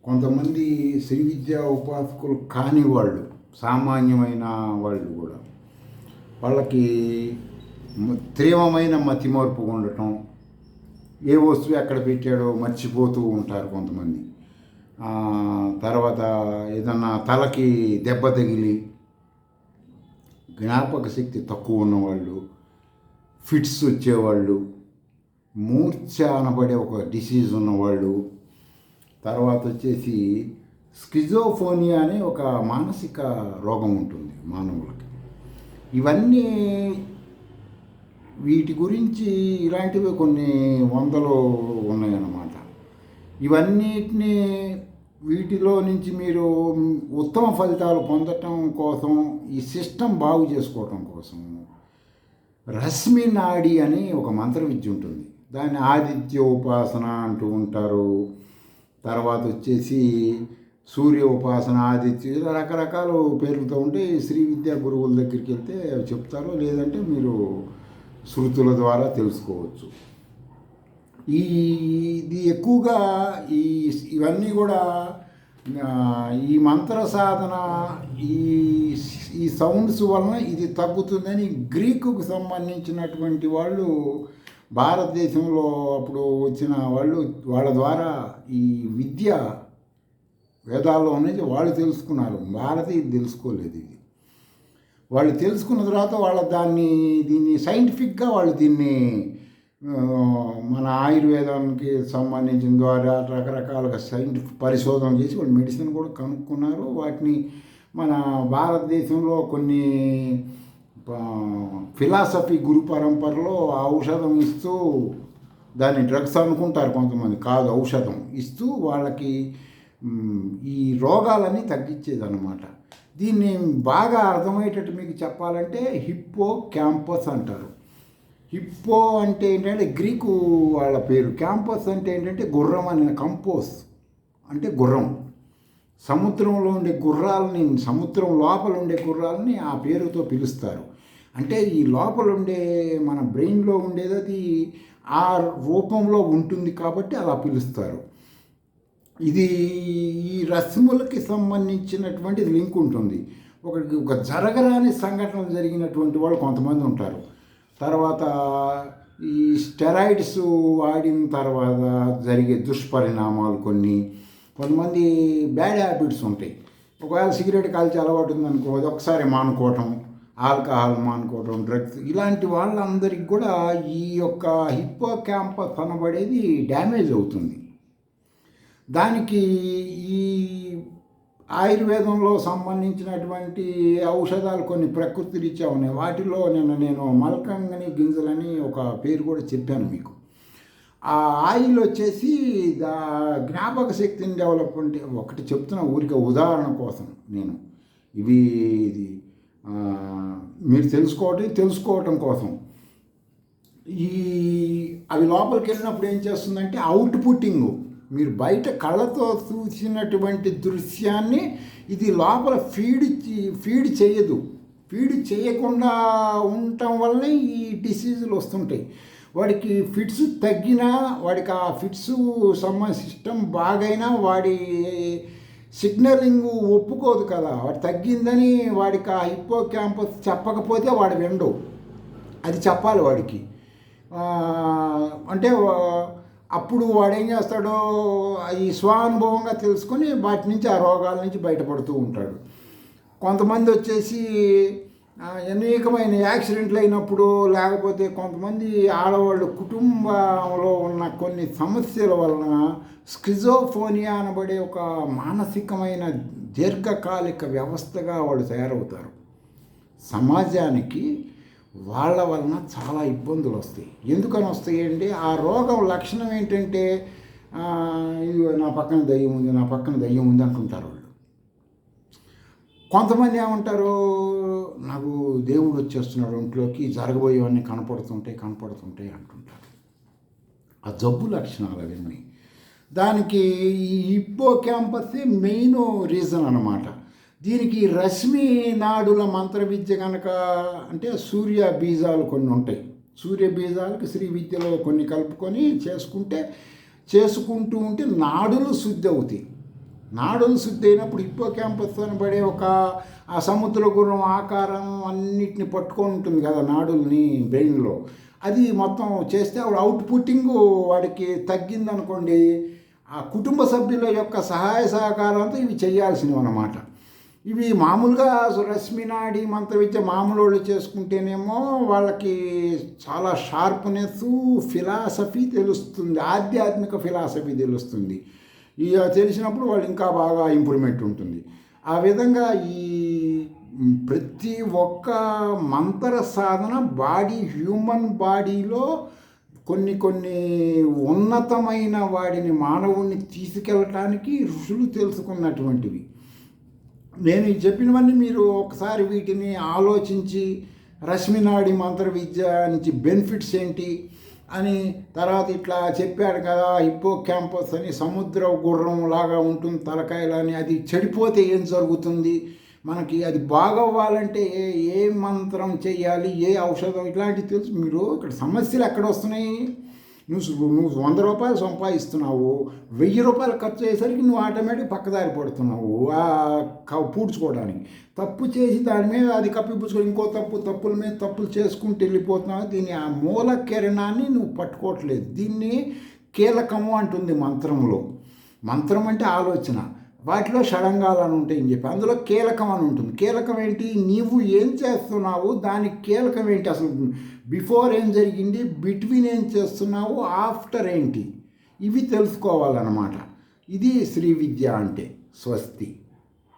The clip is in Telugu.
కొంతమంది శ్రీ విద్యా ఉపాసకులు కాని వాళ్ళు, సామాన్యమైన వాళ్ళు కూడా వాళ్ళకి తీవ్రమైన మతిమరుపు ఉండటం, ఏ వస్తువు ఎక్కడ పెట్టాడో మర్చిపోతూ ఉంటారు కొంతమంది. తర్వాత ఏదన్నా తలకి దెబ్బ తగిలి జ్ఞాపక శక్తి తక్కువ ఉన్నవాళ్ళు, ఫిట్స్ వచ్చేవాళ్ళు, మూర్ఛ అనబడే ఒక డిసీజ్ ఉన్నవాళ్ళు, తర్వాత వచ్చేసి స్కిజోఫోనియా అనే ఒక మానసిక రోగం ఉంటుంది మానవులకి. ఇవన్నీ వీటి గురించి ఇలాంటివి కొన్ని వందలు ఉన్నాయన్నమాట. ఇవన్నిటినీ వీటిలో నుంచి మీరు ఉత్తమ ఫలితాలు పొందటం కోసం, ఈ సిస్టమ్ బాగు చేసుకోవటం కోసం రశ్మి నాడి అని ఒక మంత్ర విద్య ఉంటుంది. దాన్ని ఆదిత్య ఉపాసన అంటూ ఉంటారు. తర్వాత వచ్చేసి సూర్య ఉపాసన, ఆదిత్య, ఇలా రకరకాల పేర్లతో ఉంటే శ్రీ విద్యా గురువుల దగ్గరికి వెళ్తే చెప్తారు, లేదంటే మీరు శృతుల ద్వారా తెలుసుకోవచ్చు. ఇది ఎక్కువగా ఇవన్నీ కూడా ఈ మంత్ర సాధన, ఈ సౌండ్స్ వలన ఇది తగ్గుతుందని గ్రీకుకు సంబంధించినటువంటి వాళ్ళు, భారతదేశంలో అప్పుడు వచ్చిన వాళ్ళు, వాళ్ళ ద్వారా ఈ విద్య వేదాల్లో అనేది వాళ్ళు తెలుసుకున్నారు. భారతీయులు తెలుసుకోలేదు. ఇది వాళ్ళు తెలుసుకున్న తర్వాత దీన్ని సైంటిఫిక్గా వాళ్ళు దీన్ని మన ఆయుర్వేదానికి సంబంధించిన ద్వారా రకరకాలుగా సైంటిఫిక్ పరిశోధన చేసి వాళ్ళు మెడిసిన్ కూడా కనుక్కున్నారు. వాటిని మన భారతదేశంలో కొన్ని ఫిలాసఫీ గురు పరంపరలో ఔషధం ఇస్తూ, దాన్ని డ్రగ్స్ అనుకుంటారు కొంతమంది, కాదు ఔషధం ఇస్తూ వాళ్ళకి ఈ రోగాలన్నీ తగ్గించేదన్నమాట. దీన్ని బాగా అర్థమయ్యేటట్టు మీకు చెప్పాలంటే హిప్పో క్యాంపస్ అంటారు. హిప్పో అంటే ఏంటంటే గ్రీకు వాళ్ళ పేరు, క్యాంపస్ అంటే ఏంటంటే గుర్రం అని, కంపోస్ అంటే గుర్రం. సముద్రంలో ఉండే గుర్రాలని, సముద్రం లోపల ఉండే గుర్రాలని ఆ పేరుతో పిలుస్తారు. అంటే ఈ లోపల ఉండే మన బ్రెయిన్లో ఉండేది అది ఆ రూపంలో ఉంటుంది కాబట్టి అలా పిలుస్తారు. ఇది ఈ రస్ములకి సంబంధించినటువంటి లింక్ ఉంటుంది. ఒక జరగరాని సంఘటనలు జరిగినటువంటి వాళ్ళు కొంతమంది ఉంటారు. తర్వాత ఈ స్టెరాయిడ్స్ వాడిన తర్వాత జరిగే దుష్పరిణామాలు కొంతమంది బ్యాడ్ హ్యాబిట్స్ ఉంటాయి. ఒకవేళ సిగరెట్ కాల్చి అలవాటు ఉందనుకో, అది ఒకసారి మానుకోవటం, ఆల్కహాల్ మానుకోవటం, డ్రగ్స్, ఇలాంటి వాళ్ళందరికీ కూడా ఈ యొక్క హిప్పో క్యాంపస్ అనబడేది డ్యామేజ్ అవుతుంది. దానికి ఈ ఆయుర్వేదంలో సంబంధించినటువంటి ఔషధాలు కొన్ని ప్రకృతి రీత్యా ఉన్నాయి. వాటిలో నేను మల్కంగని గింజలని ఒక పేరు కూడా చెప్పాను మీకు. ఆ ఆయిల్ వచ్చేసి జ్ఞాపక శక్తిని డెవలప్మెంట్, ఒకటి చెప్తున్నా ఊరికే ఉదాహరణ కోసం. నేను ఇది మీరు తెలుసుకోవటం కోసం. అవి లోపలికి వెళ్ళినప్పుడు ఏం చేస్తుందంటే అవుట్పుట్టింగ్, మీరు బయట కళ్ళతో చూసినటువంటి దృశ్యాన్ని ఇది లోపల ఫీడ్ చేయదు. ఫీడ్ చేయకుండా ఉండటం వల్లనే ఈ డిసీజులు వస్తుంటాయి. వాడికి ఫిట్స్ తగ్గినా, వాడికి ఆ ఫిట్స్ సిస్టమ్ బాగైనా వాడి సిగ్నలింగ్ ఒప్పుకోదు కదా. వాడు తగ్గిందని వాడికి ఆ హిప్పో క్యాంపస్ చెప్పకపోతే వాడు వినడు. అది చెప్పాలి వాడికి. అంటే అప్పుడు వాడు ఏం చేస్తాడో ఈ స్వానుభవంగా తెలుసుకొని వాటి నుంచి, ఆ రోగాల నుంచి బయటపడుతూ ఉంటాడు. కొంతమంది వచ్చేసి అనేకమైన యాక్సిడెంట్లు అయినప్పుడు, లేకపోతే కొంతమంది ఆడవాళ్ళు కుటుంబంలో ఉన్న కొన్ని సమస్యల వలన స్కిజోఫోనియా అనబడే ఒక మానసికమైన దీర్ఘకాలిక వ్యవస్థగా వాళ్ళు తయారవుతారు. సమాజానికి వాళ్ళ వలన చాలా ఇబ్బందులు వస్తాయి. ఎందుకని వస్తాయండి? ఆ రోగం లక్షణం ఏంటంటే, ఇది నా పక్కన దయ్యం ఉంది అంటుంటారు వాళ్ళు. కొంతమంది ఏమంటారు, నాకు దేవుడు వచ్చేస్తున్నాడు ఒంట్లోకి, జరగబోయేవన్నీ కనపడుతుంటాయి అంటుంటారు. ఆ జబ్బు లక్షణాలు అవన్నీ. దానికి ఈ హిప్పో క్యాంపస్ మెయిన్ రీజన్ అన్నమాట. దీనికి రశ్మి నాడుల మంత్ర విద్య కనుక, అంటే సూర్య బీజాలు కొన్ని ఉంటాయి. సూర్య బీజాలకు శ్రీ విద్యలో కొన్ని కలుపుకొని చేసుకుంటూ ఉంటే నాడులు శుద్ధి అవుతాయి. నాడులు శుద్ధి అయినప్పుడు హిప్పో క్యాంపస్ అనబడే ఒక ఆ సముద్ర గుర్రం ఆకారం అన్నిటిని పట్టుకొని ఉంటుంది కదా నాడుల్ని బ్రెయిన్లో. అది మొత్తం చేస్తే ఆవిడ అవుట్పుట్టింగ్ వాడికి తగ్గిందనుకోండి, ఆ కుటుంబ సభ్యుల యొక్క సహాయ సహకారంతో ఇవి చేయాల్సినవి అన్నమాట. ఇవి మామూలుగా రశ్మి నాడి మంత్ర విద్య మామూలు వాళ్ళు చేసుకుంటేనేమో వాళ్ళకి చాలా షార్ప్నెస్, ఫిలాసఫీ తెలుస్తుంది, ఆధ్యాత్మిక ఫిలాసఫీ తెలుస్తుంది. ఇక తెలిసినప్పుడు వాళ్ళు ఇంకా బాగా ఇంప్రూవ్మెంట్ ఉంటుంది. ఆ విధంగా ఈ ప్రతి ఒక్క మంత్ర సాధన హ్యూమన్ బాడీలో కొన్ని కొన్ని ఉన్నతమైన వాడిని మానవుణ్ణి తీసుకెళ్ళటానికి ఋషులు తెలుసుకున్నటువంటివి. నేను చెప్పినవన్నీ మీరు ఒకసారి వీటిని ఆలోచించి రశ్మినాడి మంత్ర విద్య నుంచి బెనిఫిట్స్ ఏంటి అని, తర్వాత ఇట్లా చెప్పాడు కదా హిప్పో క్యాంపస్ అని సముద్ర గుర్రం లాగా ఉంటుంది తలకాయలని, అది చెడిపోతే ఏం జరుగుతుంది, మనకి అది బాగవ్వాలంటే ఏ మంత్రం చేయాలి, ఏ ఔషధం, ఇట్లాంటివి తెలుసు. మీరు ఇక్కడ సమస్యలు ఎక్కడ వస్తున్నాయి? నువ్వు 100 రూపాయలు సంపాదిస్తున్నావు, 1000 రూపాయలు ఖర్చు అయ్యేసరికి నువ్వు ఆటోమేటిక్ పక్కదారి పడుతున్నావు పూడ్చుకోవడానికి. తప్పు చేసి దాని మీద అది కప్పిపుచ్చుకొని ఇంకో తప్పుల మీద తప్పులు చేసుకుంటూ వెళ్ళిపోతున్నావు. దీని ఆ మూల కిరణాన్ని నువ్వు పట్టుకోవట్లేదు. దీన్ని కీలకము అంటుంది మంత్రంలో. మంత్రం అంటే ఆలోచన, వాటిలో షడంగాలని ఉంటాయని చెప్పి అందులో కీలకం అని ఉంటుంది. కీలకం ఏంటి? నీవు ఏం చేస్తున్నావు, దానికి కీలకం ఏంటి, అసలు బిఫోర్ ఏం జరిగింది, బిట్వీన్ ఏం చేస్తున్నావు, ఆఫ్టర్ ఏంటి, ఇవి తెలుసుకోవాలన్నమాట. ఇది శ్రీ విద్య అంటే. స్వస్తి.